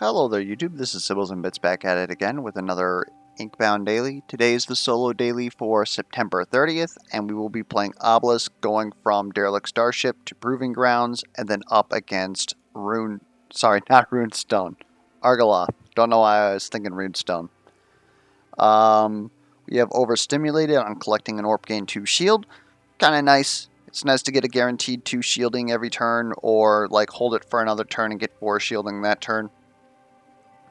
Hello there YouTube, this is Sibbles and Bits back at it again with another Inkbound daily. Today is the solo daily for September 30th, and we will be playing Obelisk, going from Derelict Starship to Proving Grounds, and then up against not Runestone, Argoloth. Don't know why I was thinking Runestone. We have Overstimulated on collecting an Orb, gain 2 shield. Kinda nice. It's nice to get a guaranteed 2 shielding every turn, or like hold it for another turn and get 4 shielding that turn.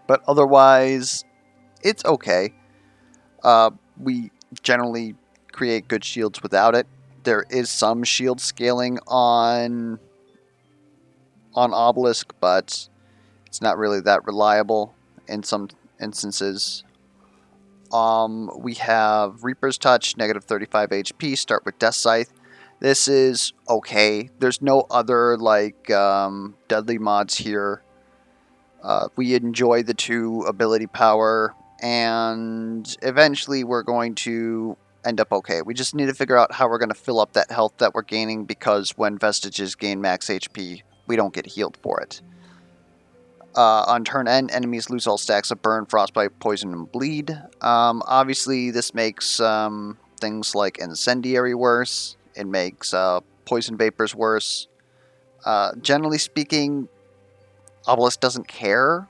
But otherwise, it's okay. We generally create good shields without it. There is some shield scaling on Obelisk, but it's not really that reliable in some instances. We have Reaper's Touch, negative 35 HP, start with Death Scythe. This is okay. There's no other like deadly mods here. We enjoy the 2 ability power, and eventually we're going to end up okay. We just need to figure out how we're going to fill up that health that we're gaining, because when Vestiges gain max HP, we don't get healed for it. On turn end, enemies lose all stacks of Burn, Frostbite, Poison, and Bleed. Obviously, this makes things like Incendiary worse. It makes Poison Vapors worse. Generally speaking, Obelisk doesn't care.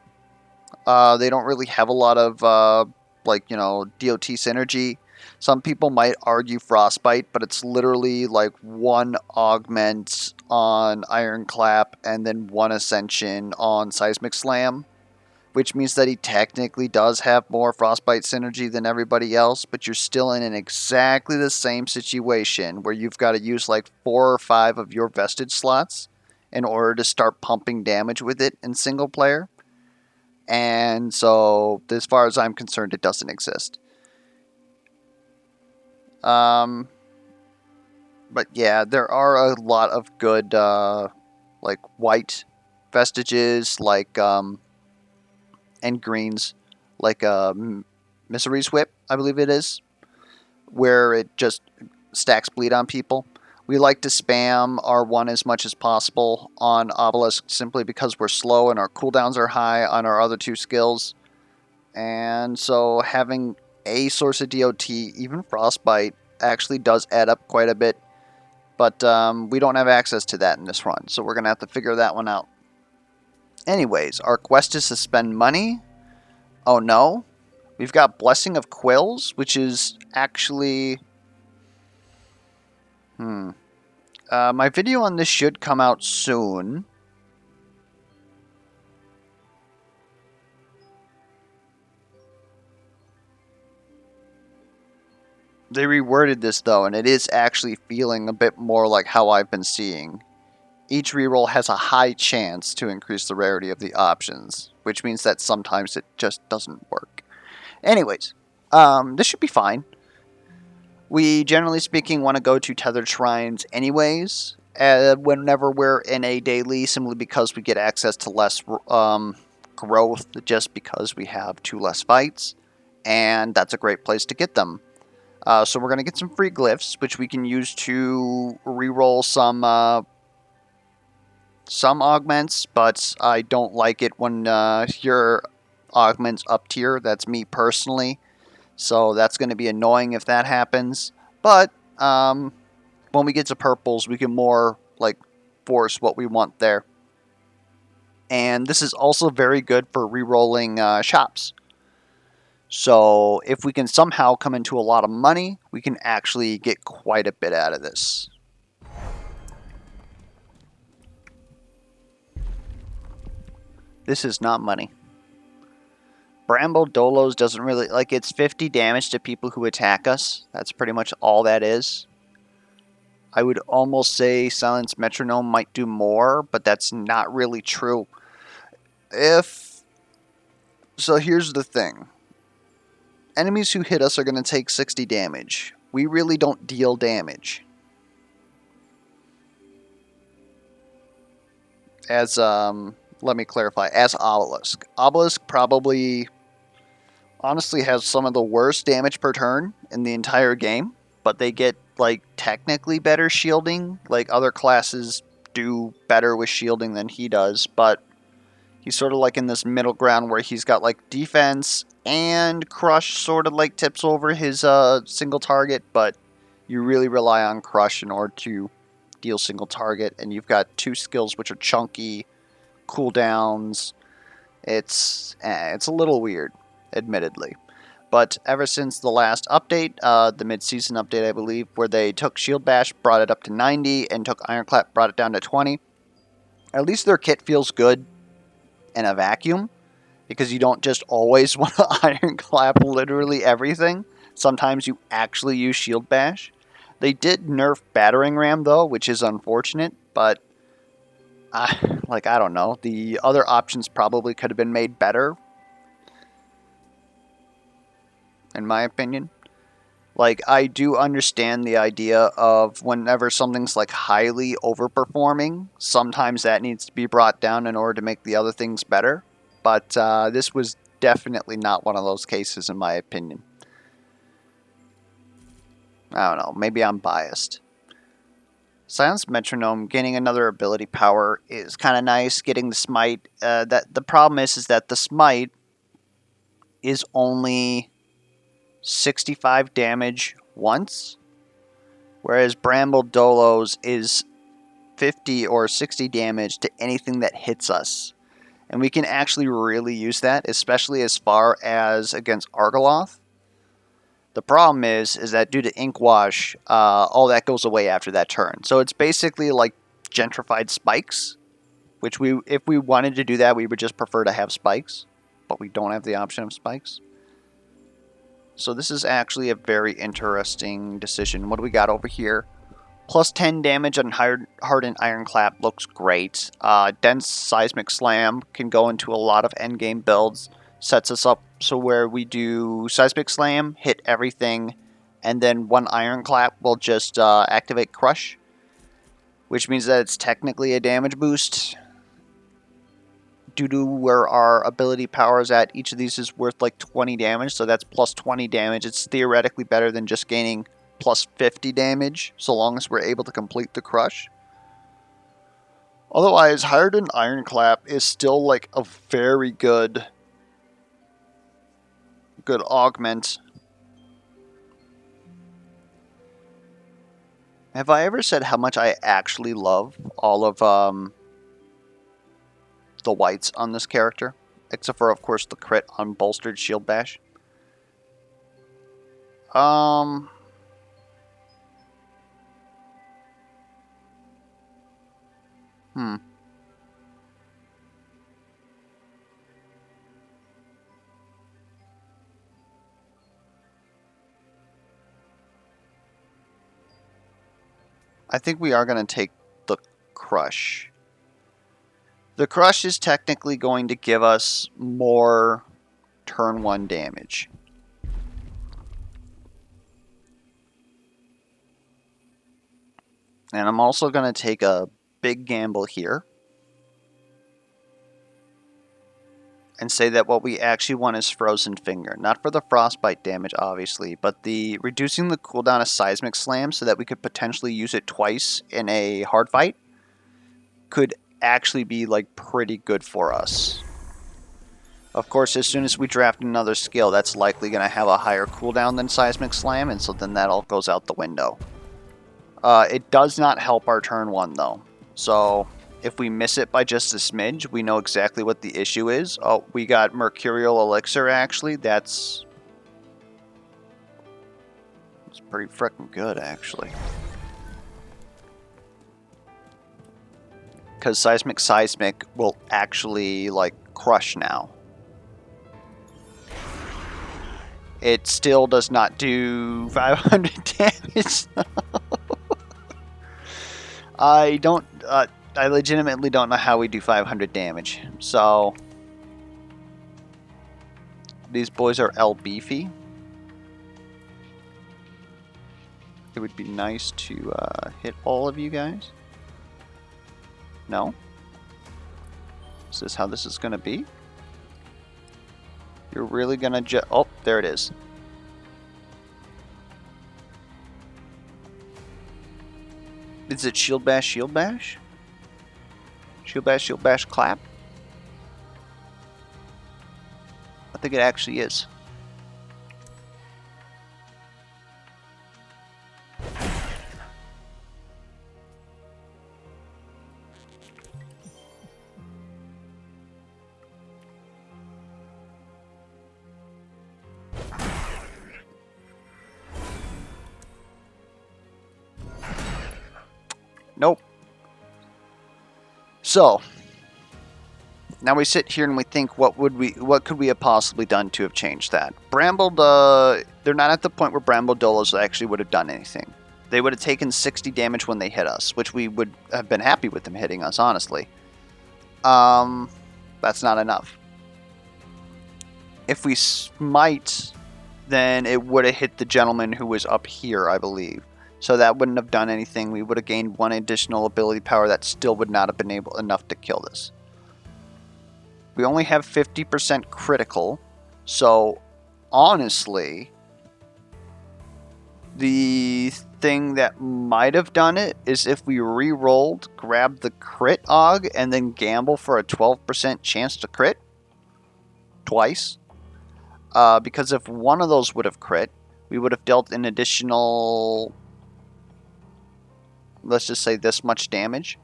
They don't really have a lot of, DOT synergy. Some people might argue Frostbite, but it's literally like 1 augment on Ironclap and then 1 ascension on Seismic Slam, which means that he technically does have more Frostbite synergy than everybody else, but you're still in exactly the same situation where you've got to use like 4 or 5 of your vestige slots in order to start pumping damage with it in single player. And so, as far as I'm concerned, it doesn't exist. But yeah, there are a lot of good, like, white vestiges, like, and greens, like, Misery's Whip, I believe it is, where it just stacks bleed on people. We like to spam R1 as much as possible on Obelisk, simply because we're slow and our cooldowns are high on our other 2 skills. And so having a source of DOT, even Frostbite, actually does add up quite a bit. But we don't have access to that in this run, so we're going to have to figure that one out. Anyways, our quest is to spend money. Oh no. We've got Blessing of Quills, which is actually... my video on this should come out soon. They reworded this though, and it is actually feeling a bit more like how I've been seeing. Each reroll has a high chance to increase the rarity of the options, which means that sometimes it just doesn't work. Anyways, this should be fine. We, generally speaking, want to go to Tethered Shrines anyways, whenever we're in a daily, simply because we get access to less growth just because we have 2 less fights, and that's a great place to get them. So we're going to get some free glyphs, which we can use to reroll some augments, but I don't like it when your augments up tier. That's me personally. So that's going to be annoying if that happens. But when we get to purples, we can more like force what we want there. And this is also very good for re-rolling shops. So if we can somehow come into a lot of money, we can actually get quite a bit out of this. This is not money. Bramble Dolos doesn't really... like, it's 50 damage to people who attack us. That's pretty much all that is. I would almost say Silence Metronome might do more, but that's not really true. So here's the thing. Enemies who hit us are going to take 60 damage. We really don't deal damage. As, let me clarify, as Obelisk. Obelisk probably, honestly, has some of the worst damage per turn in the entire game, but they get, like, technically better shielding. Like, other classes do better with shielding than he does, but He's sort of like in this middle ground where he's got like defense and crush sort of like tips over his single target, but you really rely on crush in order to deal single target, and you've got two skills which are chunky, cooldowns. It's a little weird, admittedly. But ever since the last update, the mid-season update, I believe, where they took Shield Bash, brought it up to 90, and took Ironclap, brought it down to 20, at least their kit feels good in a vacuum, because you don't just always want to Ironclap literally everything. Sometimes you actually use Shield Bash. They did nerf Battering Ram, though, which is unfortunate, but I don't know. The other options probably could have been made better, in my opinion. Like, I do understand the idea of whenever something's like highly overperforming, sometimes that needs to be brought down in order to make the other things better. But this was definitely not one of those cases, in my opinion. I don't know. Maybe I'm biased. Silence Metronome, gaining another ability power is kind of nice. Getting the Smite. The problem is that the Smite is only 65 damage once, whereas Bramble Dolos is 50 or 60 damage to anything that hits us. And we can actually really use that, especially as far as against Argoloth. The problem is that due to Ink Wash, all that goes away after that turn. So it's basically like gentrified spikes, which if we wanted to do that, we would just prefer to have spikes, but we don't have the option of spikes. So this is actually a very interesting decision. What do we got over here? Plus 10 damage on Hardened Ironclap looks great. Dense Seismic Slam can go into a lot of endgame builds. Sets us up so where we do Seismic Slam, hit everything, and then one Ironclap will just activate Crush, which means that it's technically a damage boost. Due to where our ability power is at, each of these is worth like 20 damage, so that's plus 20 damage. It's theoretically better than just gaining plus 50 damage, so long as we're able to complete the Crush. Otherwise, Hardened Ironclap is still like a very good augment. Have I ever said how much I actually love all of the whites on this character? Except for, of course, the crit on Bolstered Shield Bash. I think we are going to take the Crush. The Crush is technically going to give us more turn 1 damage. And I'm also going to take a big gamble here and say that what we actually want is Frozen Finger. Not for the frostbite damage, obviously, but the reducing the cooldown of Seismic Slam so that we could potentially use it twice in a hard fight could actually be like pretty good for us. Of course, as soon as we draft another skill, that's likely going to have a higher cooldown than Seismic Slam, and so then that all goes out the window. It does not help our turn 1, though. So if we miss it by just a smidge, we know exactly what the issue is. Oh, we got Mercurial Elixir, actually. That's pretty freaking good, actually. Because Seismic will actually, like, crush now. It still does not do 500 damage. I legitimately don't know how we do 500 damage. So these boys are L beefy. It would be nice to hit all of you guys. No? Is this how this is going to be? You're really going to oh, there it is. Is it Shield Bash, Shield Bash? Shield Bash, Shield Bash, clap? I think it actually is. Nope. So now we sit here and we think, what could we have possibly done to have changed that? Brambled, they're not at the point where Bramble Dolos actually would have done anything. They would have taken 60 damage when they hit us, which we would have been happy with them hitting us, honestly. That's not enough. If we smite, then it would have hit the gentleman who was up here, I believe. So that wouldn't have done anything. We would have gained one additional ability power that still would not have been enough to kill this. We only have 50% critical, so honestly, the thing that might have done it is if we re-rolled, grab the crit AUG, and then gamble for a 12% chance to crit twice. Because if one of those would have crit, we would have dealt an additional, let's just say, this much damage.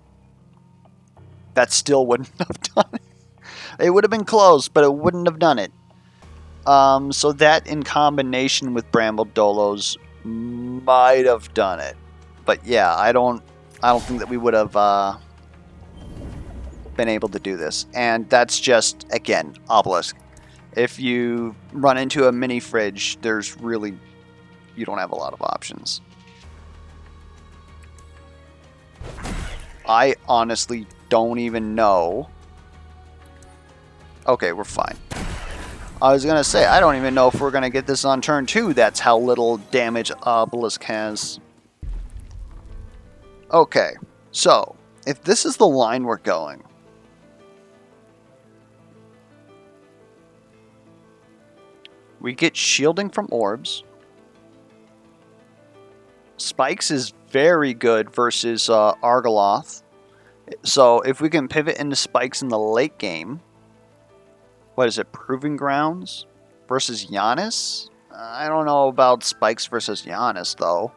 That still wouldn't have done it. It would have been close, but it wouldn't have done it. So that in combination with Bramble Dolos might have done it. But yeah, I don't think that we would have been able to do this. And that's just, again, Obelisk. If you run into a mini fridge, there's really, you don't have a lot of options. I honestly don't even know. Okay, we're fine. I was going to say, I don't even know if we're going to get this on turn 2. That's how little damage Obelisk has. Okay, so if this is the line we're going, we get shielding from orbs. Spikes is very good versus Argoloth. So if we can pivot into spikes in the late game, what is it, Proving Grounds versus Giannis? I don't know about spikes versus Giannis, though.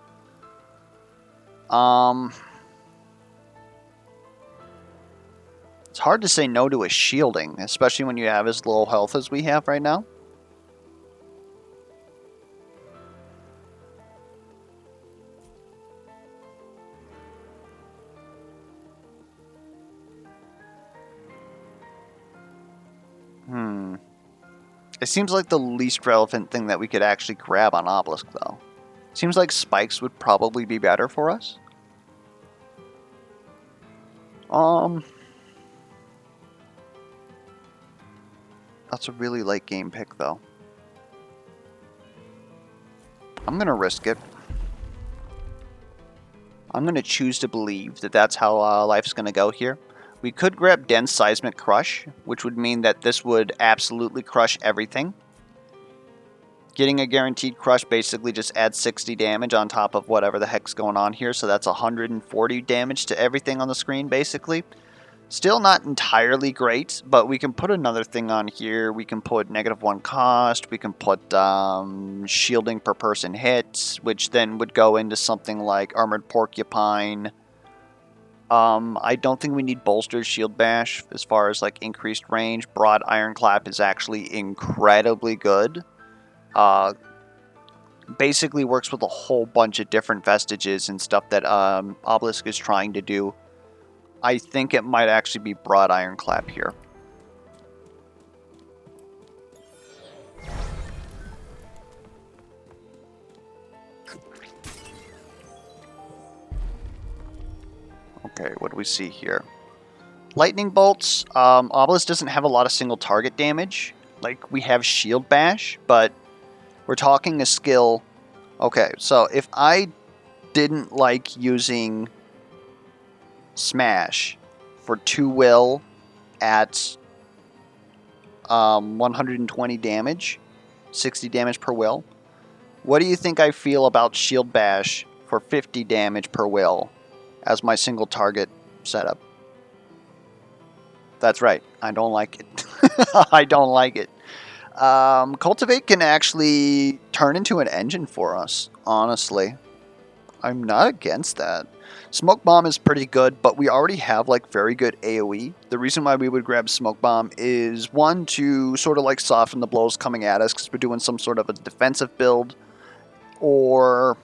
It's hard to say no to a shielding, especially when you have as low health as we have right now. It seems like the least relevant thing that we could actually grab on Obelisk, though. Seems like spikes would probably be better for us. That's a really late game pick, though. I'm going to risk it. I'm going to choose to believe that that's how life's going to go here. We could grab Dense Seismic Crush, which would mean that this would absolutely crush everything. Getting a guaranteed crush basically just adds 60 damage on top of whatever the heck's going on here, so that's 140 damage to everything on the screen, basically. Still not entirely great, but we can put another thing on here. We can put -1 cost. We can put shielding per person hit, which then would go into something like Armored Porcupine. I don't think we need Bolstered Shield Bash as far as like increased range. Broad Ironclap is actually incredibly good. Basically works with a whole bunch of different vestiges and stuff that Obelisk is trying to do. I think it might actually be Broad Ironclap here. Okay, what do we see here? Lightning Bolts. Obelisk doesn't have a lot of single target damage. Like, we have Shield Bash, but we're talking a skill. Okay, so if I didn't like using Smash for 2 will at 120 damage, 60 damage per will, what do you think I feel about Shield Bash for 50 damage per will as my single target setup? That's right, I don't like it. I don't like it. Cultivate can actually turn into an engine for us, honestly. I'm not against that. Smoke Bomb is pretty good, but we already have like very good AoE. The reason why we would grab Smoke Bomb is one, to sort of like soften the blows coming at us because we're doing some sort of a defensive build, or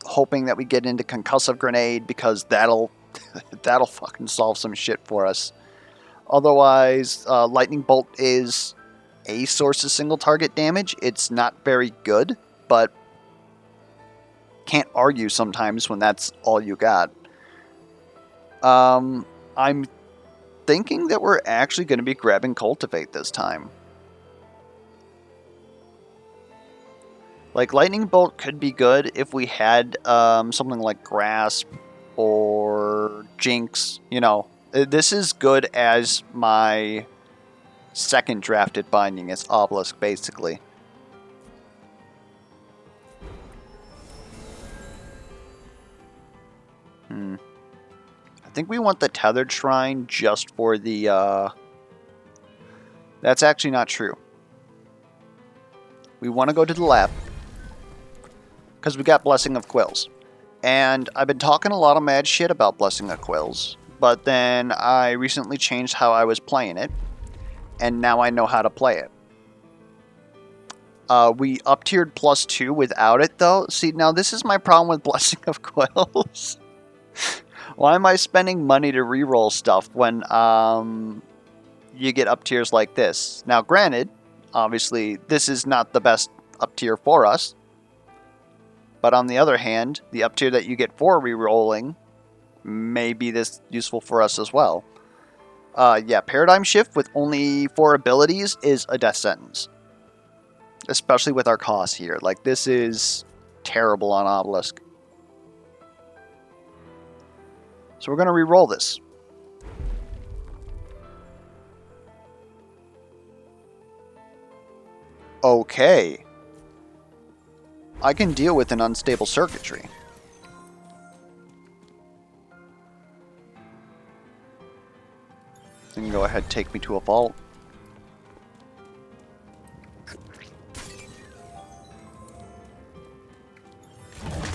hoping that we get into Concussive Grenade because that'll that'll fucking solve some shit for us. Otherwise, Lightning Bolt is a source of single target damage. It's not very good, but can't argue sometimes when that's all you got. I'm thinking that we're actually going to be grabbing Cultivate this time. Like, Lightning Bolt could be good if we had something like Grasp or Jinx. You know, this is good as my second drafted binding. It's Obelisk, basically. I think we want the Tethered Shrine just for the... That's actually not true. We want to go to the lab because we got Blessing of Quills. And I've been talking a lot of mad shit about Blessing of Quills, but then I recently changed how I was playing it, and now I know how to play it. We up-tiered +2 without it, though. See, now this is my problem with Blessing of Quills. Why am I spending money to reroll stuff when you get up tiers like this? Now, granted, obviously, this is not the best up tier for us. But on the other hand, the up tier that you get for rerolling may be this useful for us as well. Yeah, Paradigm Shift with only 4 abilities is a death sentence. Especially with our costs here. Like, this is terrible on Obelisk. So we're going to re-roll this. Okay. I can deal with an unstable circuitry. You can go ahead and take me to a vault.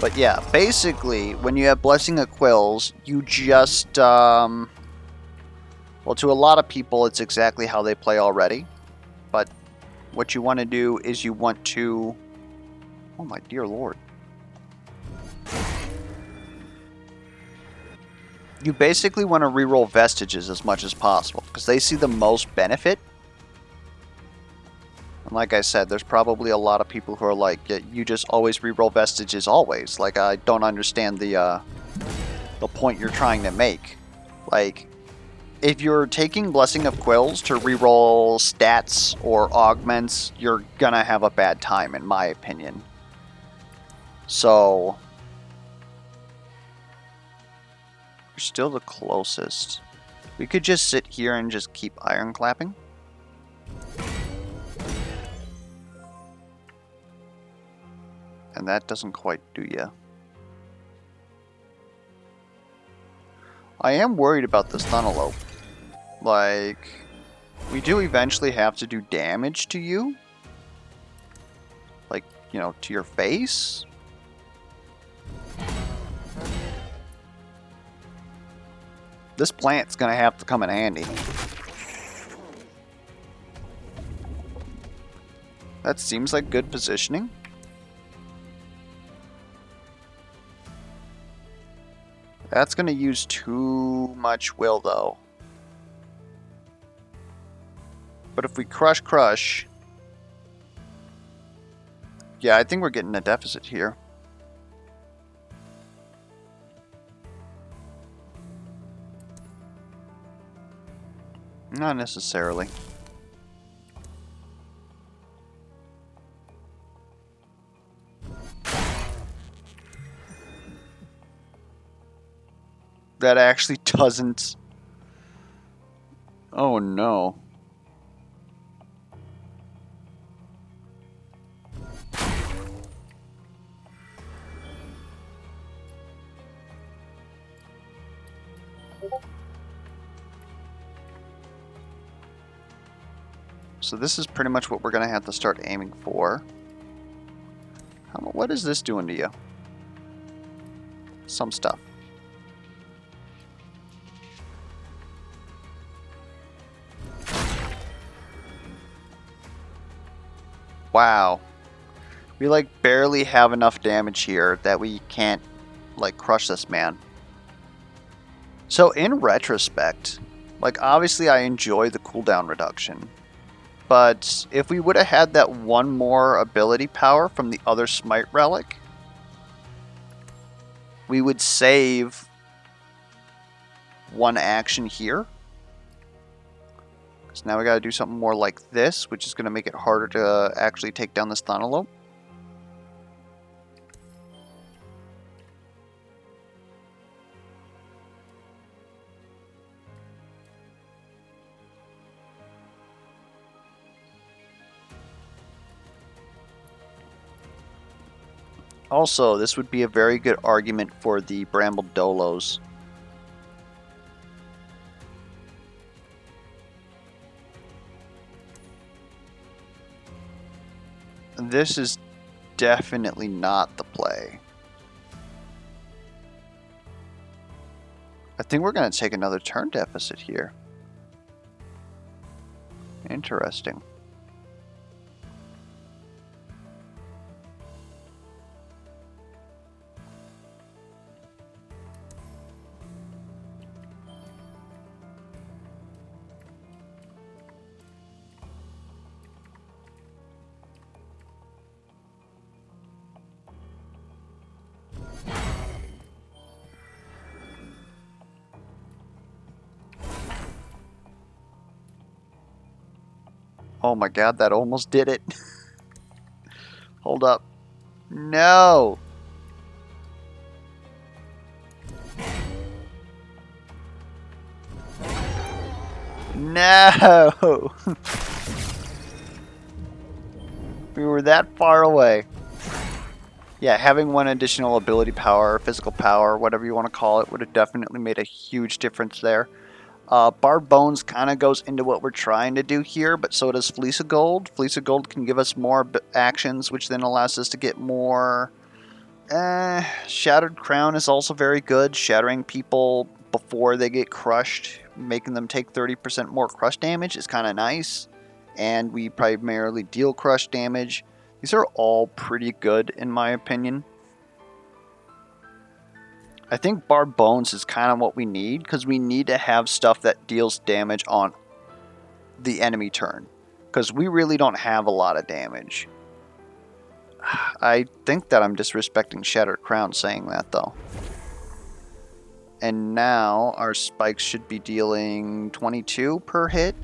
But yeah, basically, when you have Blessing of Quills, you just, well, to a lot of people, it's exactly how they play already. But what you want to do is you want to... Oh my dear lord. You basically want to reroll Vestiges as much as possible, because they see the most benefit. And like I said, there's probably a lot of people who are like, yeah, you just always reroll Vestiges always. Like, I don't understand the point you're trying to make. Like, if you're taking Blessing of Quills to reroll stats or augments, you're gonna have a bad time, in my opinion. So, you're still the closest. We could just sit here and just keep iron clapping. And that doesn't quite do ya. I am worried about this Thunelope. Like, we do eventually have to do damage to you. Like, you know, to your face. This plant's gonna have to come in handy. That seems like good positioning. That's gonna use too much will, though. But if we crush... Yeah, I think we're getting a deficit here. Not necessarily. That actually doesn't... Oh no. So this is pretty much what we're going to have to start aiming for. What is this doing to you? Some stuff. Wow. We like barely have enough damage here that we can't like crush this man. So in retrospect, like obviously I enjoy the cooldown reduction. But if we would have had that one more ability power from the other Smite Relic, we would save one action here. So now we got to do something more like this, which is going to make it harder to actually take down this Thunderlope. Also, this would be a very good argument for the Bramble Dolos. This is definitely not the play. I think we're going to take another turn deficit here. Interesting. Oh my god, that almost did it. Hold up. No! No! We were that far away. Yeah, having one additional ability power, physical power, whatever you want to call it, would have definitely made a huge difference there. Bar Bones kind of goes into what we're trying to do here, but so does Fleece of Gold. Fleece of Gold can give us more actions, which then allows us to get more... Shattered Crown is also very good, shattering people before they get crushed, making them take 30% more crush damage is kind of nice. And we primarily deal crush damage. These are all pretty good in my opinion. I think Bar Bones is kind of what we need, because we need to have stuff that deals damage on the enemy turn. Because we really don't have a lot of damage. I think that I'm disrespecting Shattered Crown saying that, though. And now our spikes should be dealing 22 per hit.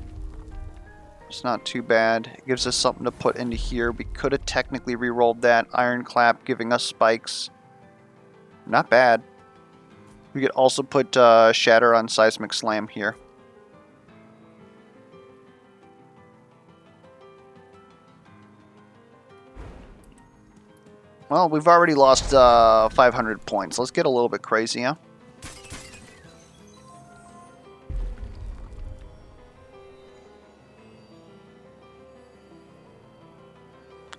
It's not too bad. It gives us something to put into here. We could have technically re-rolled that. Iron Clap giving us spikes. Not bad. We could also put Shatter on Seismic Slam here. Well, we've already lost 500 points. Let's get a little bit crazy, huh?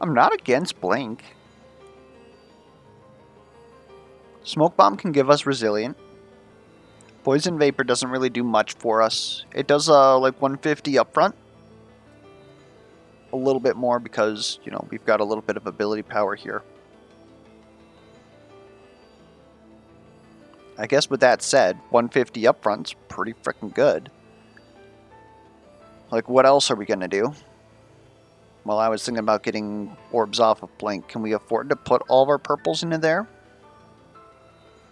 I'm not against Blink. Smoke Bomb can give us Resilient. Poison Vapor doesn't really do much for us. It does like 150 up front. A little bit more because, you know, we've got a little bit of ability power here. I guess with that said, 150 up front's pretty freaking good. Like, what else are we going to do? Well, I was thinking about getting orbs off of Blink. Can we afford to put all of our purples into there?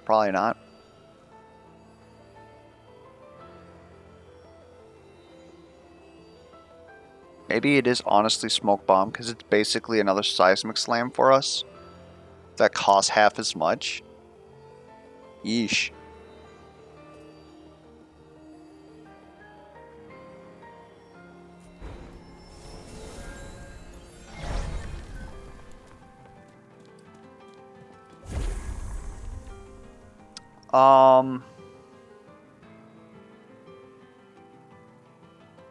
Probably not. Maybe it is honestly Smoke Bomb, because it's basically another Seismic Slam for us. That costs half as much. Yeesh.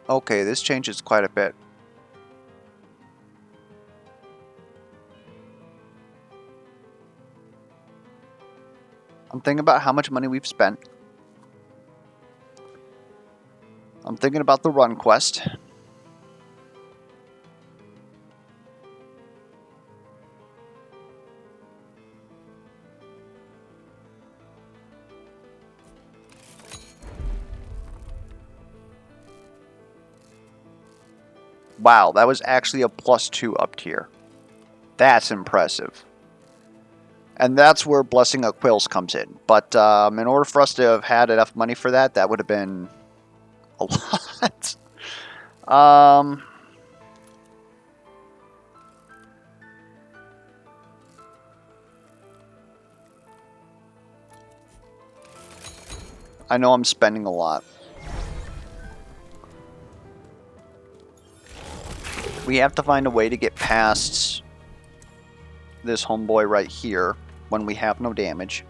Okay, this changes quite a bit. I'm thinking about how much money we've spent. I'm thinking about the run quest. Wow, that was actually a +2 up tier. That's impressive. And that's where Blessing of Quills comes in. But in order for us to have had enough money for that, that would have been a lot. I know I'm spending a lot. We have to find a way to get past this homeboy right here when we have no damage.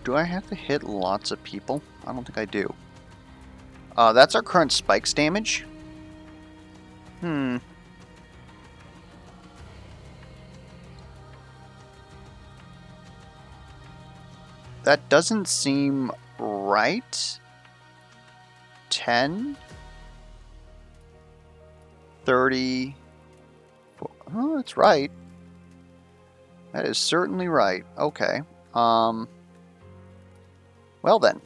Do I have to hit lots of people? I don't think I do. That's our current spikes damage. That doesn't seem right. 10? 30? Oh, that's right. That is certainly right. Okay. Well then.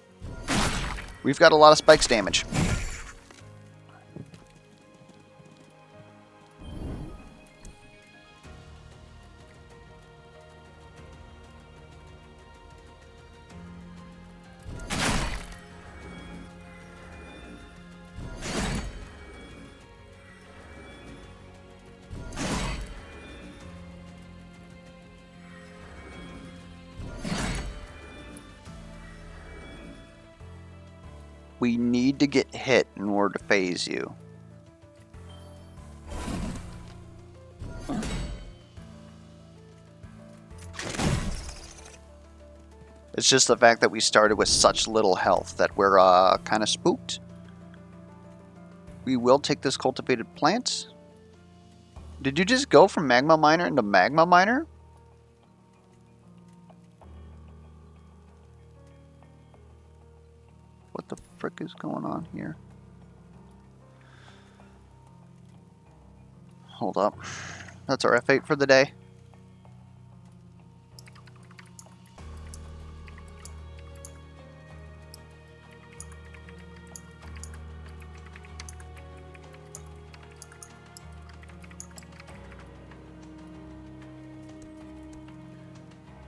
We've got a lot of spikes damage. We need to get hit in order to phase you. It's just the fact that we started with such little health that we're kind of spooked. We will take this cultivated plant. Did you just go from magma miner into magma miner? What the frick is going on here? Hold up. That's our F8 for the day.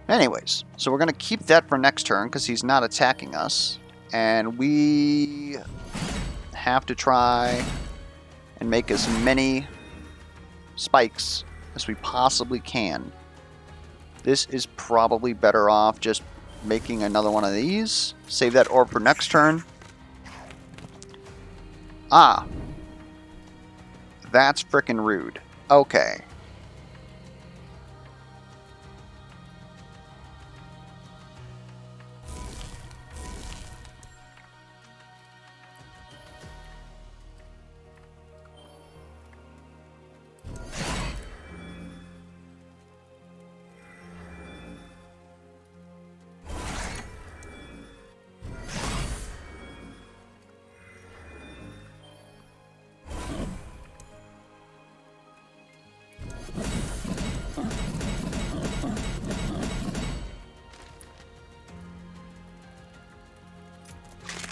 Anyways, so we're going to keep that for next turn because he's not attacking us. And we have to try and make as many spikes as we possibly can. This is probably better off just making another one of these. Save that orb for next turn. Ah. That's frickin' rude. Okay.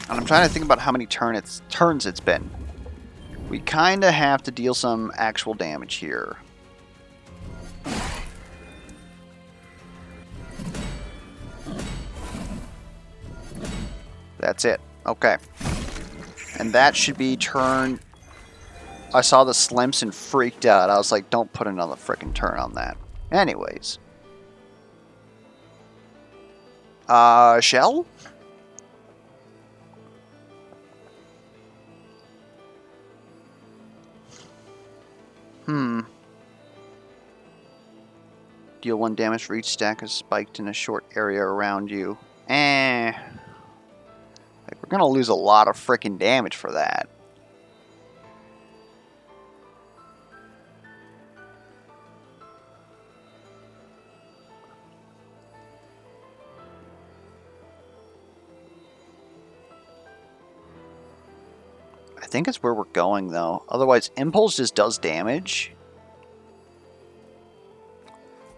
And I'm trying to think about how many turns it's been. We kind of have to deal some actual damage here. That's it. Okay. And that should be turn... I saw the Slimps and freaked out. I was like, don't put another frickin' turn on that. Anyways. Shell? Deal 1 damage for each stack is spiked in a short area around you. Like, we're gonna lose a lot of freaking damage for that. I think it's where we're going, though. Otherwise, Impulse just does damage.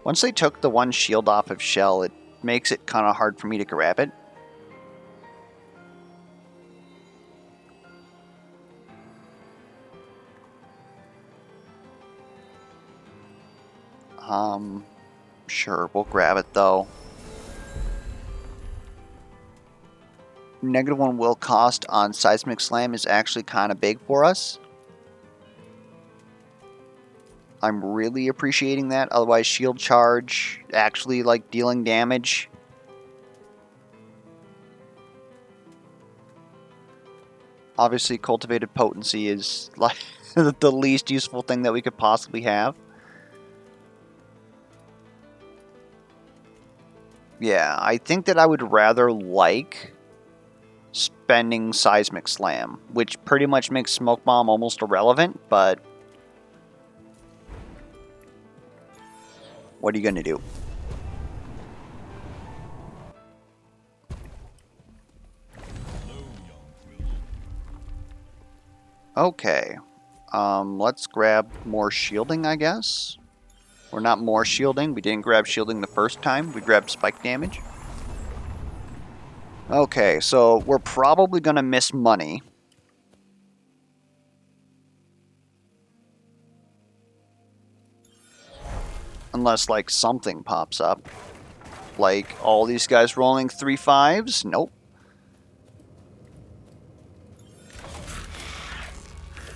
Once they took the 1 shield off of Shell, it makes it kind of hard for me to grab it. Sure, we'll grab it, though. -1 will cost on Seismic Slam is actually kind of big for us. I'm really appreciating that. Otherwise, Shield Charge actually, like, dealing damage. Obviously, Cultivated Potency is, like, the least useful thing that we could possibly have. Yeah, I think that I would rather like spending Seismic Slam, which pretty much makes Smoke Bomb almost irrelevant, but what are you going to do? Okay, let's grab more shielding, I guess. Or not more shielding, we didn't grab shielding the first time, we grabbed spike damage. Okay, so we're probably going to miss money. Unless, like, something pops up. Like, all these guys rolling 3 5s? Nope.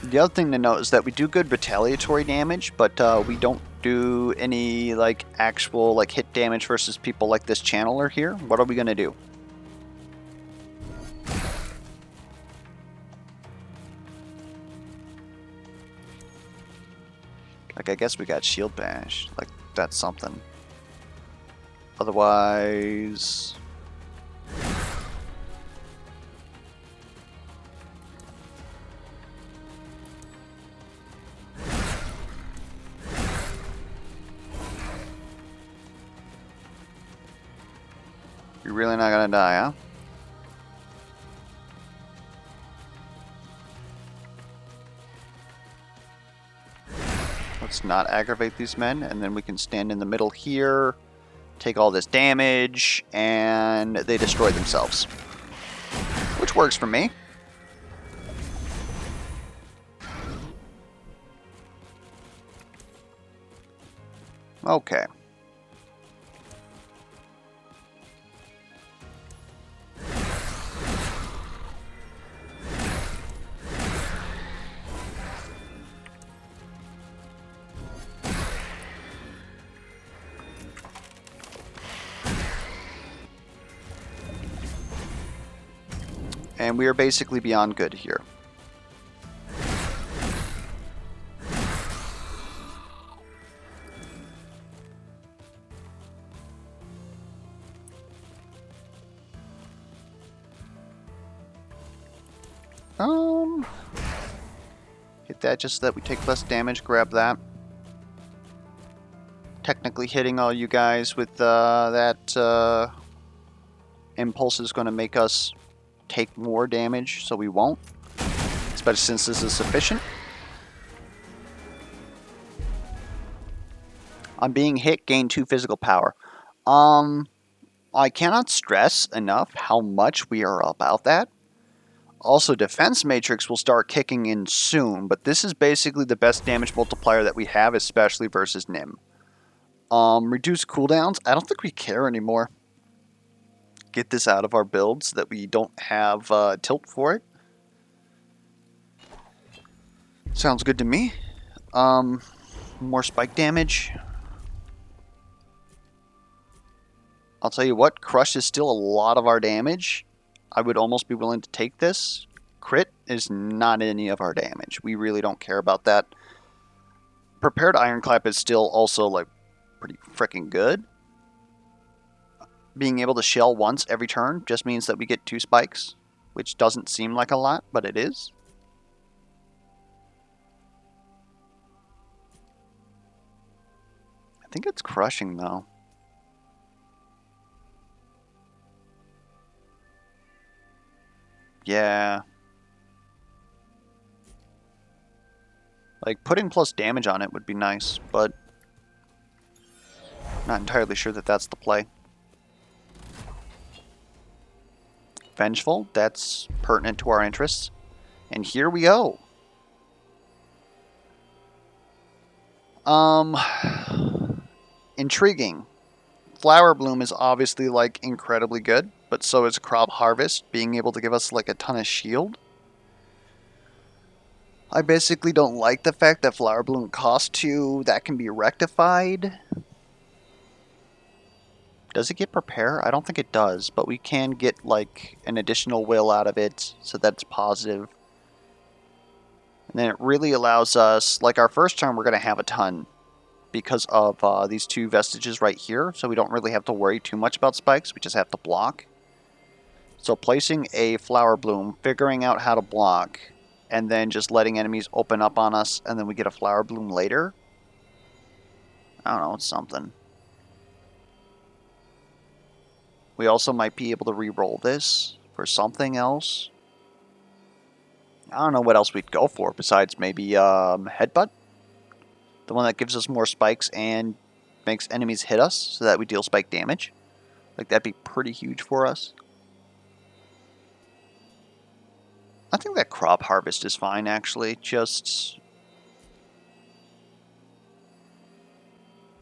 The other thing to note is that we do good retaliatory damage, but we don't do any, like, actual, like, hit damage versus people like this channeler here. What are we going to do? Like, I guess we got Shield Bash. Like, that's something. Otherwise... You're really not gonna die, huh? Let's not aggravate these men, and then we can stand in the middle here, take all this damage, and they destroy themselves. Which works for me. Okay. And we are basically beyond good here. Hit that just so that we take less damage, grab that. Technically hitting all you guys with that impulse is going to make us take more damage, so we won't. Especially since this is sufficient. On being hit, gain 2 physical power. I cannot stress enough how much we are about that. Also, Defense Matrix will start kicking in soon, but this is basically the best damage multiplier that we have, especially versus Nim. Reduce cooldowns. I don't think we care anymore. Get this out of our builds so that we don't have tilt for it. Sounds good to me. More spike damage. I'll tell you what, Crush is still a lot of our damage. I would almost be willing to take this. Crit is not any of our damage. We really don't care about that. prepared Ironclap is still also like pretty freaking good. Being able to shell once every turn just means that we get 2 spikes, which doesn't seem like a lot, but it is. I think it's crushing though. Yeah. Like, putting plus damage on it would be nice, but not entirely sure that that's the play. Vengeful, that's pertinent to our interests. And here we go. Intriguing. Flower Bloom is obviously, like, incredibly good, but so is Crop Harvest, being able to give us, like, a ton of shield. I basically don't like the fact that Flower Bloom costs 2. That can be rectified. Does it get Prepare? I don't think it does, but we can get, like, an additional will out of it, so that's positive. And then it really allows us, like, our first turn we're going to have a ton because of these 2 vestiges right here, so we don't really have to worry too much about spikes, we just have to block. So placing a Flower Bloom, figuring out how to block, and then just letting enemies open up on us, and then we get a Flower Bloom later. I don't know, it's something. We also might be able to re-roll this for something else. I don't know what else we'd go for besides maybe Headbutt. The one that gives us more spikes and makes enemies hit us so that we deal spike damage. Like, that'd be pretty huge for us. I think that Crop Harvest is fine, actually. Just...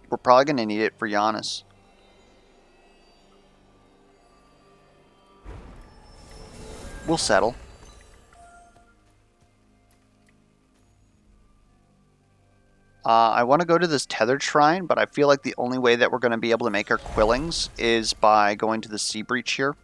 we're probably going to need it for Giannis. We'll settle. I want to go to this Tethered Shrine, but I feel like the only way that we're going to be able to make our Quillings is by going to the Sea Breach here.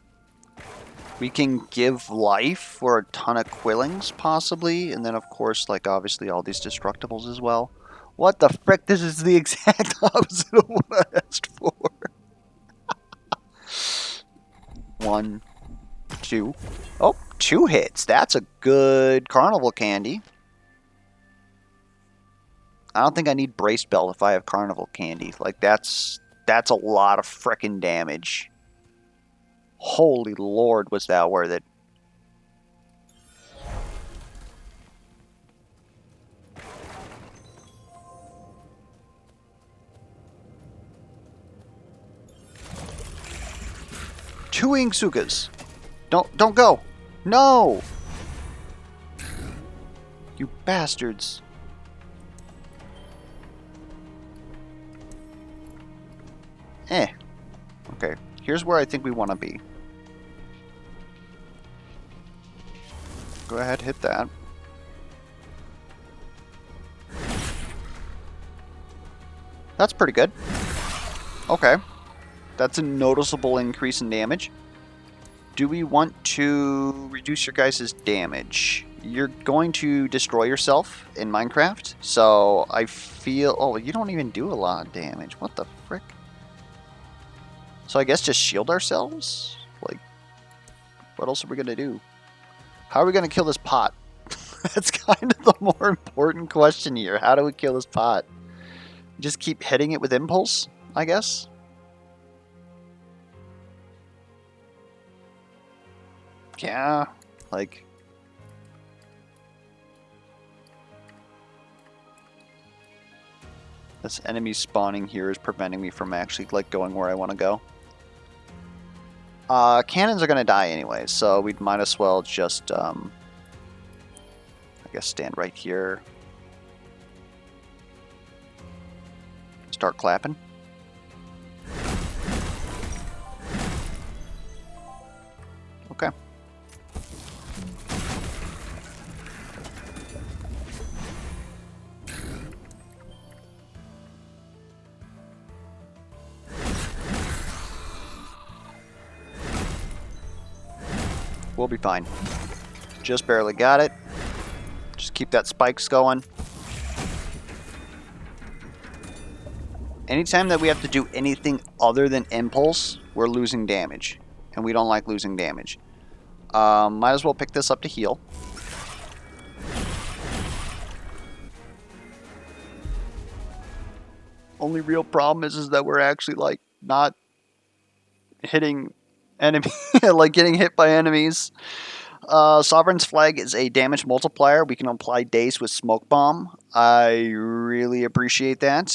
We can give life for a ton of Quillings, possibly, and then, of course, like, obviously all these Destructibles as well. What the frick? This is the exact opposite of what I asked for. 1, 2. Oh, 2 hits. That's a good Carnival Candy. I don't think I need Brace Belt if I have Carnival Candy. Like, that's a lot of frickin' damage. Holy Lord, was that worth it. Two Inksukas. Don't go. No. You bastards. Okay, here's where I think we want to be. Go ahead, hit that. That's pretty good. Okay. That's a noticeable increase in damage. Do we want to reduce your guys' damage? You're going to destroy yourself in Minecraft, so I feel... oh, you don't even do a lot of damage. What the frick? So I guess just shield ourselves? Like, what else are we going to do? How are we going to kill this pot? That's kind of the more important question here. How do we kill this pot? Just keep hitting it with impulse, I guess? Yeah, like... this enemy spawning here is preventing me from actually, like, going where I want to go. Cannons are going to die anyway, so we might as well just, I guess, stand right here. Start clapping. Okay. We'll be fine. Just barely got it. Just keep that spikes going. Anytime that we have to do anything other than impulse, we're losing damage. And we don't like losing damage. Might as well pick this up to heal. Only real problem is that we're actually like not hitting enemy, like getting hit by enemies. Sovereign's Flag is a damage multiplier. We can apply Daze with Smoke Bomb. I really appreciate that.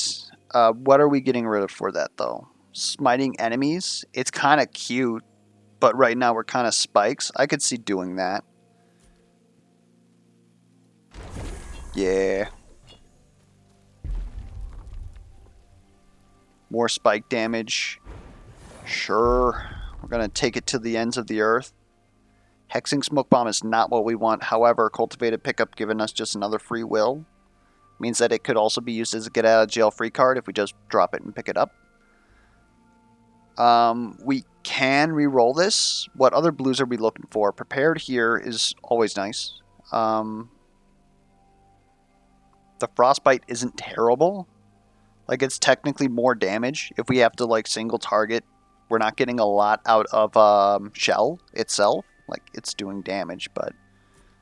What are we getting rid of for that though? Smiting enemies. It's kind of cute, but right now we're kind of spikes. I could see doing that. Yeah. More spike damage. Sure. We're going to take it to the ends of the earth. Hexing Smoke Bomb is not what we want. However, Cultivated Pickup giving us just another free will means that it could also be used as a get out of jail free card if we just drop it and pick it up. We can re-roll this. What other blues are we looking for? Prepared here is always nice. The Frostbite isn't terrible. Like, it's technically more damage. If we have to, like, single target, we're not getting a lot out of Shell itself. Like, it's doing damage, but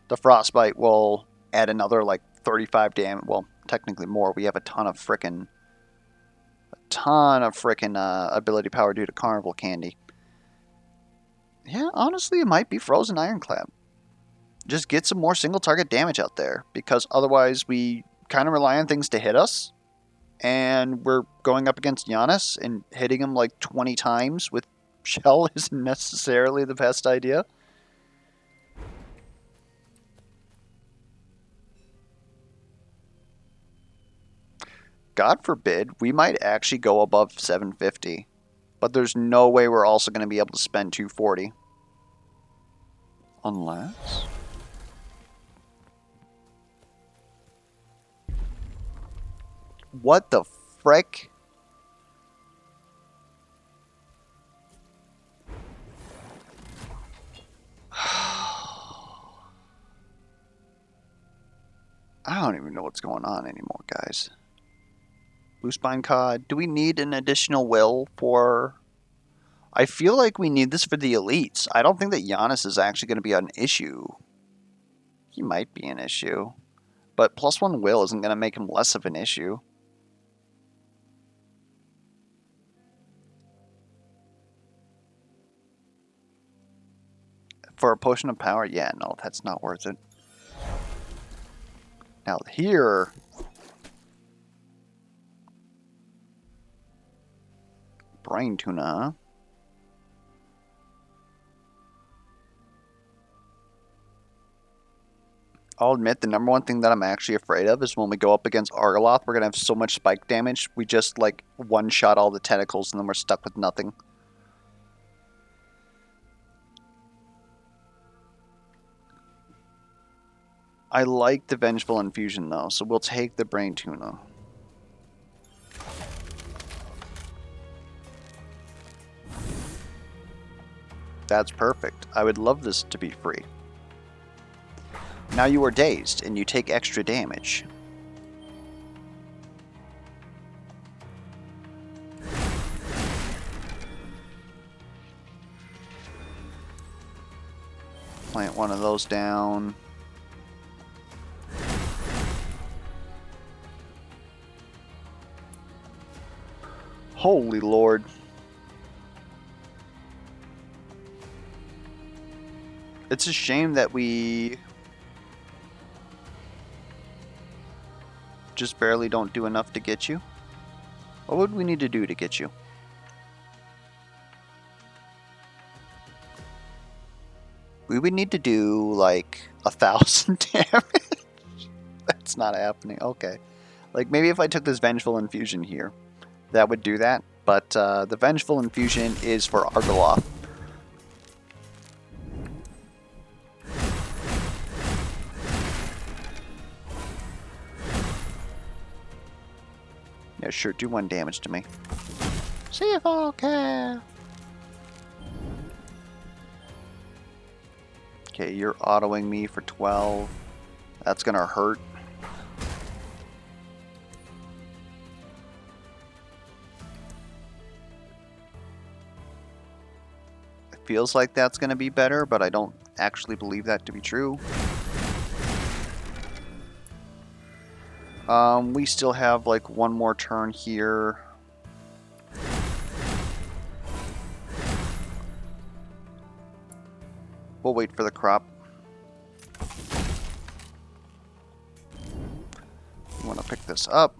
the Frostbite will add another, like, 35 damage. Well, technically more. We have a ton of frickin' ability power due to Carnival Candy. Yeah, honestly, it might be Frozen Ironclad. Just get some more single target damage out there, because otherwise we kind of rely on things to hit us. And we're going up against Giannis and hitting him like 20 times with Shell isn't necessarily the best idea. God forbid, we might actually go above 750. But there's no way we're also going to be able to spend 240. Unless... What the frick? I don't even know what's going on anymore, guys. Blue Spine Cod. Do we need an additional will for... I feel like we need this for the elites. I don't think that Giannis is actually going to be an issue. He might be an issue. But +1 will isn't going to make him less of an issue. For a Potion of Power? Yeah, no, that's not worth it. Now here... Brain Tuna, huh? I'll admit, the number one thing that I'm actually afraid of is when we go up against Argoloth, we're going to have so much spike damage, we just, like, one-shot all the tentacles and then we're stuck with nothing. I like the Vengeful Infusion, though, so we'll take the Brain Tuna. That's perfect. I would love this to be free. Now you are dazed, and you take extra damage. Plant one of those down. Holy Lord. It's a shame that we just barely don't do enough to get you. What would we need to do to get you? We would need to do like 1,000 damage. That's not happening. Okay. Like maybe if I took this Vengeful Infusion here, that would do that. But the Vengeful Infusion is for Argoloth. Yeah, sure, do 1 damage to me. See if I'll care. Okay, you're autoing me for 12. That's gonna hurt. feels like that's going to be better, but I don't actually believe that to be true. We still have like one more turn here. We'll wait for the crop. I want to pick this up.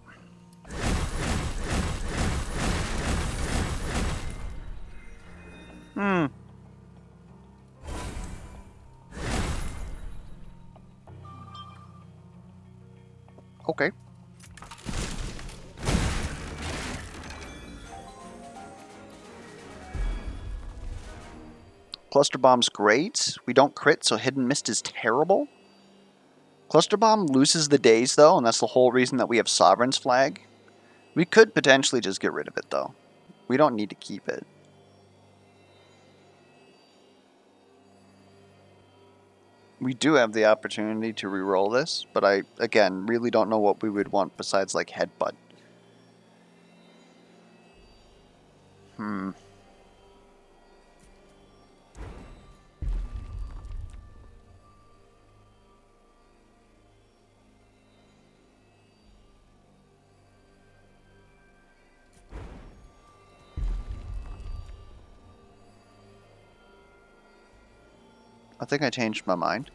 Okay. Cluster Bomb's great. We don't crit, so Hidden Mist is terrible. Cluster Bomb loses the days, though, and that's the whole reason that we have Sovereign's Flag. We could potentially just get rid of it, though. We don't need to keep it. We do have the opportunity to reroll this, but I, again, really don't know what we would want besides, like, Headbutt. I think I changed my mind.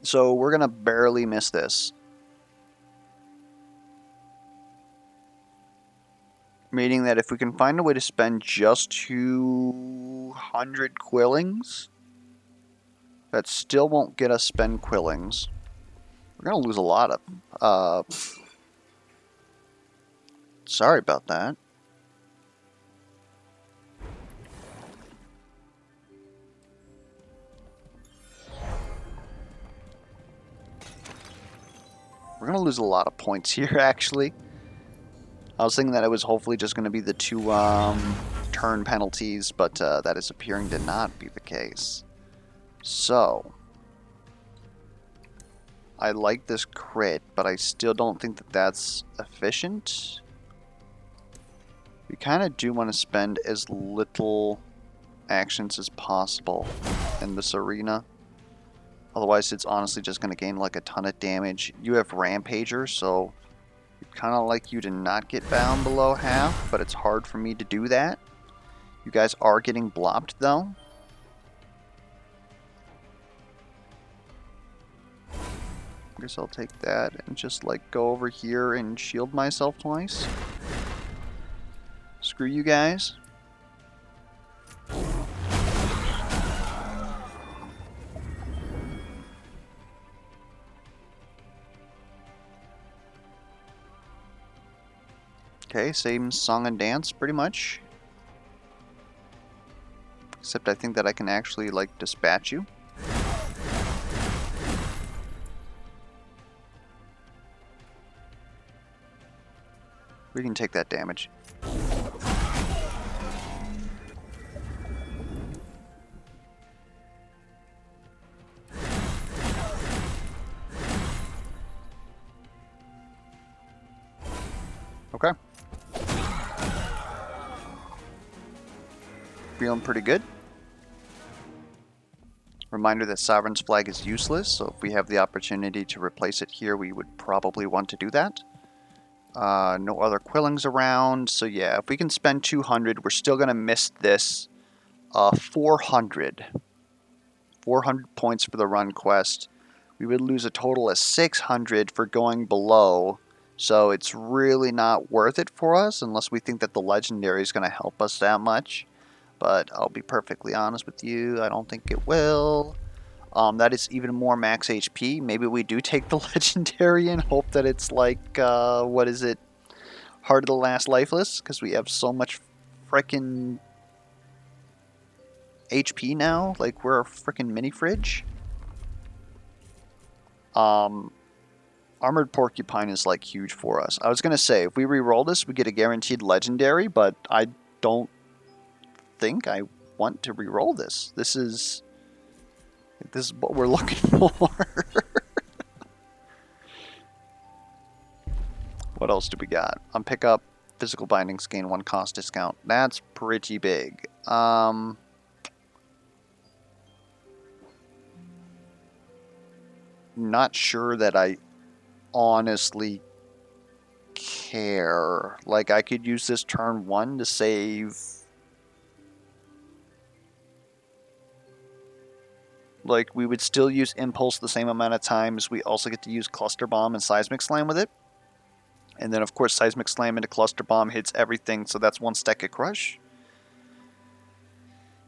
So we're going to barely miss this. Meaning that if we can find a way to spend just 200 Quillings, that still won't get us spend Quillings. We're going to lose a lot of... sorry about that. We're going to lose a lot of points here, actually. I was thinking that it was hopefully just going to be the 2 turn penalties, but that is appearing to not be the case. So... I like this crit, but I still don't think that that's efficient. We kind of do want to spend as little actions as possible in this arena. Otherwise, it's honestly just going to gain like a ton of damage. You have Rampager, so I'd kind of like you to not get bound below half, but it's hard for me to do that. You guys are getting blopped, though. I guess I'll take that and just like go over here and shield myself twice. Screw you guys. Okay, same song and dance pretty much. Except I think that I can actually like dispatch you. We can take that damage. Okay. Feeling pretty good. Reminder that Sovereign's Flag is useless, so if we have the opportunity to replace it here, we would probably want to do that. No other Quillings around, so yeah, if we can spend 200, we're still going to miss this. 400. 400 points for the run quest. We would lose a total of 600 for going below, so it's really not worth it for us unless we think that the Legendary is going to help us that much. But I'll be perfectly honest with you, I don't think it will. That is even more max HP. Maybe we do take the Legendary and hope that it's like, what is it? Heart of the Last Lifeless? Because we have so much frickin' HP now. Like, we're a frickin' mini fridge. Armored Porcupine is, like, huge for us. I was going to say, if we re-roll this, we get a guaranteed Legendary, but I don't think I want to re-roll this. This is what we're looking for. What else do we got? On pickup, physical bindings gain 1 cost discount. That's pretty big. Not sure that I honestly care. Like, I could use this turn 1 to save... Like, we would still use Impulse the same amount of times. We also get to use Cluster Bomb and Seismic Slam with it. And then, of course, Seismic Slam into Cluster Bomb hits everything, so that's 1 stack of Crush.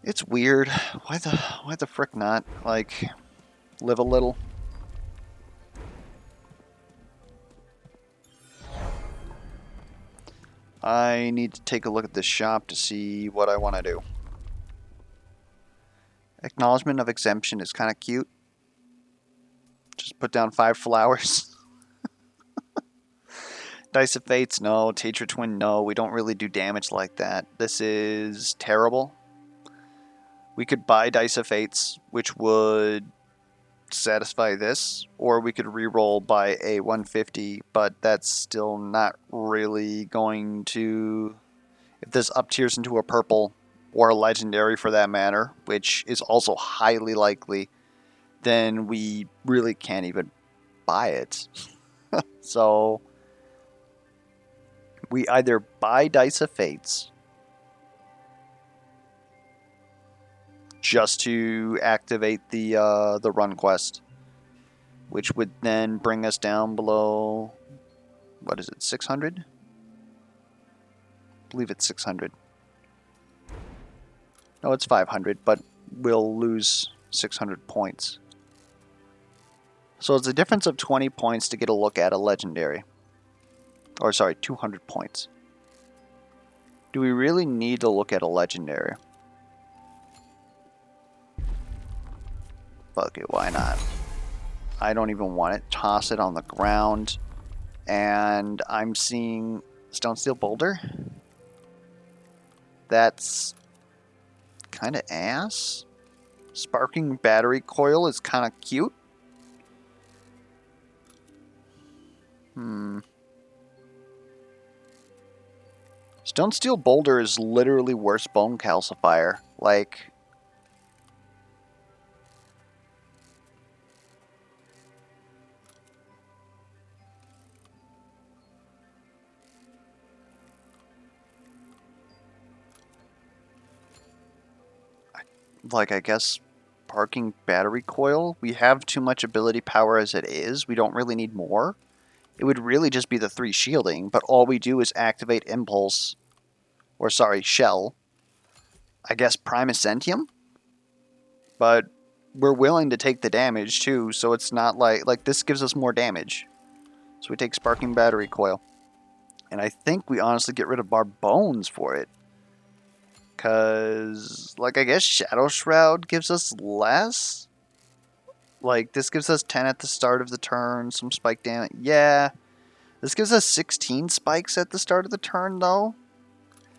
It's weird. Why the frick not? Like, live a little. I need to take a look at this shop to see what I want to do. Acknowledgement of Exemption is kind of cute. Just put down 5 flowers. Dice of Fates, no. Teacher Twin, no. We don't really do damage like that. This is terrible. We could buy Dice of Fates, which would satisfy this, or we could reroll by a 150, but that's still not really going to... If this up tiers into a purple, or a legendary for that matter, which is also highly likely, then we really can't even buy it. So we either buy Dice of Fates just to activate the run quest, which would then bring us down below, what is it, 600? I believe it's 600. No, it's 500, but we'll lose 600 points. So it's a difference of 20 points to get a look at a legendary. Or sorry, 200 points. Do we really need to look at a legendary? Fuck it, why not? I don't even want it. Toss it on the ground. And I'm seeing Stone Steel Boulder. That's kind of ass. Sparking Battery Coil is kind of cute. Stone Steel Boulder is literally worse Bone Calcifier. Like... I guess Sparking Battery Coil. We have too much ability power as it is. We don't really need more. It would really just be the 3 shielding, but all we do is activate Impulse. Or sorry, Shell. I guess Primus Sentium? But we're willing to take the damage too, so it's not like this gives us more damage. So we take Sparking Battery Coil. And I think we honestly get rid of our bones for it. Because, like, I guess Shadow Shroud gives us less? Like, this gives us 10 at the start of the turn, some spike damage. Yeah. This gives us 16 spikes at the start of the turn, though.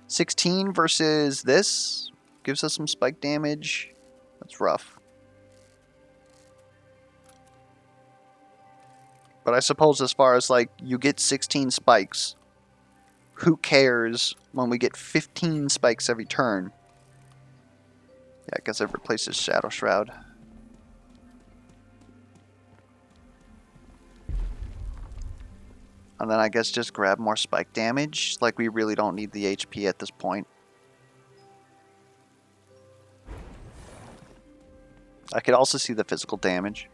16 versus this gives us some spike damage. That's rough. But I suppose as far as, like, you get 16 spikes, who cares when we get 15 spikes every turn? Yeah, I guess I've replaced his Shadow Shroud. And then I guess just grab more spike damage. Like, we really don't need the HP at this point. I could also see the physical damage.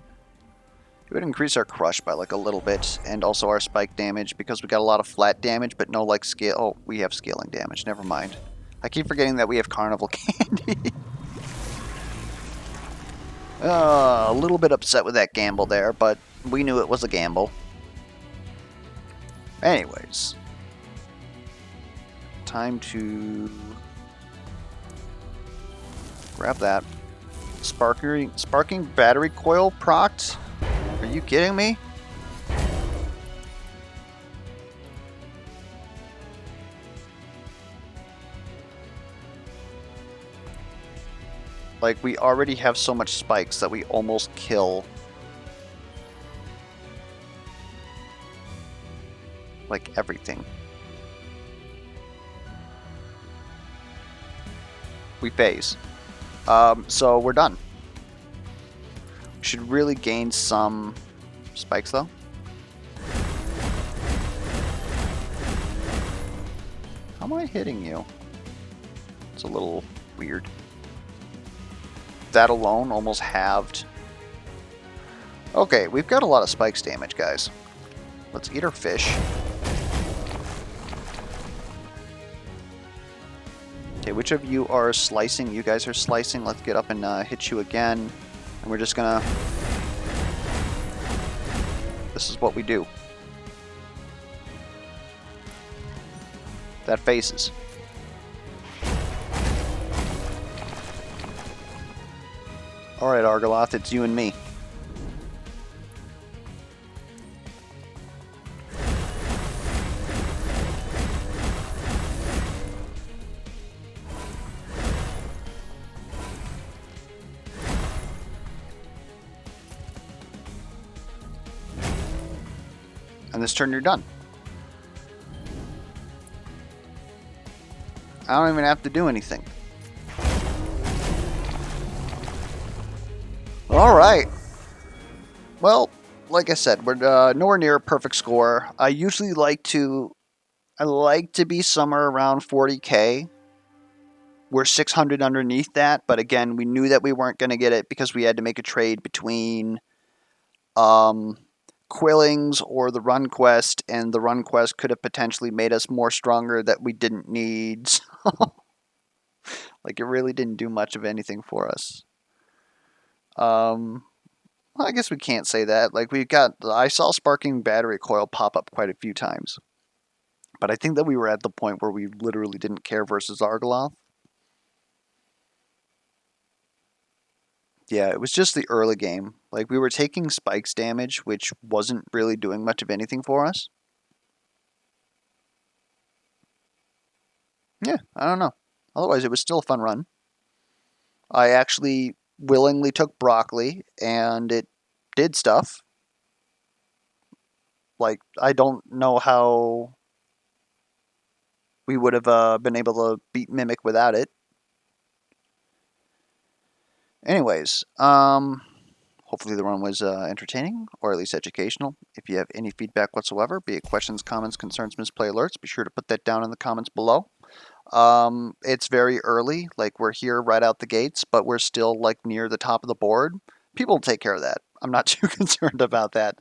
It would increase our crush by like a little bit, and also our spike damage, because we got a lot of flat damage, but no like scale. Oh, we have scaling damage. Never mind. I keep forgetting that we have Carnival Candy. A little bit upset with that gamble there, but we knew it was a gamble. Anyways. Time to grab that. Sparking Battery Coil procced? Are you kidding me? Like, we already have so much spikes that we almost kill. like everything. We phase. So we're done. We should really gain some spikes though. How am I hitting you? It's a little weird. That alone almost halved. Okay, we've got a lot of spikes damage, guys. Let's eat our fish. Okay, which of you are slicing? You guys are slicing. Let's get up and hit you again. And we're just gonna... This is what we do. That faces. Alright, Argoloth, it's you and me. And this turn you're done. I don't even have to do anything. Alright. Well, like I said, we're nowhere near a perfect score. I like to be somewhere around 40k. We're 600 underneath that, but again, we knew that we weren't going to get it because we had to make a trade between Quillings or the run quest, and the run quest could have potentially made us more stronger that we didn't need. Like, it really didn't do much of anything for us. Well, I guess we can't say that. Like, I saw Sparking Battery Coil pop up quite a few times. But I think that we were at the point where we literally didn't care versus Argoloth. Yeah, it was just the early game. Like, we were taking spikes damage, which wasn't really doing much of anything for us. Yeah, I don't know. Otherwise, it was still a fun run. I actually willingly took broccoli, and it did stuff. Like, I don't know how we would have been able to beat Mimic without it. Anyways, hopefully the run was entertaining, or at least educational. If you have any feedback whatsoever, be it questions, comments, concerns, misplay alerts, be sure to put that down in the comments below. It's very early, like we're here right out the gates, but we're still like near the top of the board. People will take care of that. I'm not too concerned about that.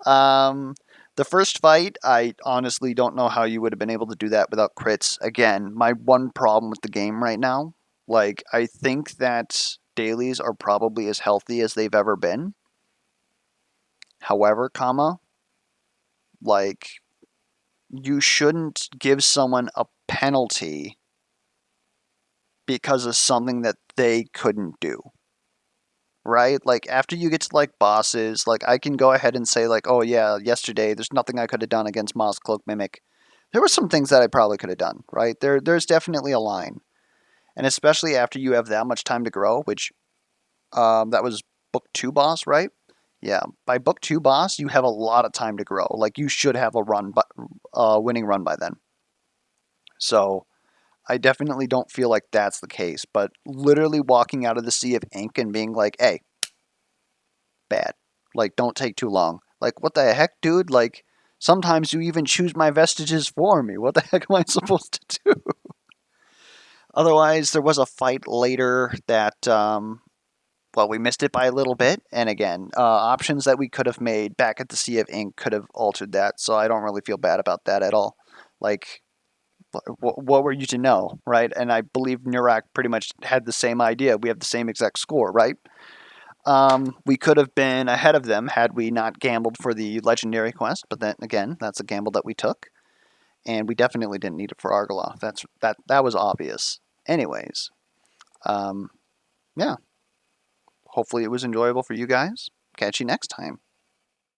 The first fight, I honestly don't know how you would have been able to do that without crits. Again, my one problem with the game right now, like, I think that dailies are probably as healthy as they've ever been. However, like, you shouldn't give someone a penalty because of something that they couldn't do. Right? Like, after you get to, like, bosses, like, I can go ahead and say, like, oh yeah, yesterday, there's nothing I could have done against Moss Cloak Mimic. There were some things that I probably could have done, right? There's definitely a line. And especially after you have that much time to grow, which, that was book 2 boss, right? Yeah, by book 2 boss, you have a lot of time to grow. Like, you should have a winning run by then. So, I definitely don't feel like that's the case. But literally walking out of the sea of ink and being like, hey, bad. Like, don't take too long. Like, what the heck, dude? Like, sometimes you even choose my vestiges for me. What the heck am I supposed to do? Otherwise, there was a fight later that, well, we missed it by a little bit. And again, options that we could have made back at the Sea of Ink could have altered that. So I don't really feel bad about that at all. Like, what were you to know, right? And I believe Nurak pretty much had the same idea. We have the same exact score, right? We could have been ahead of them had we not gambled for the legendary quest, but then again, that's a gamble that we took, and we definitely didn't need it for Argoloth. That was obvious. Anyways, yeah. Hopefully it was enjoyable for you guys. Catch you next time.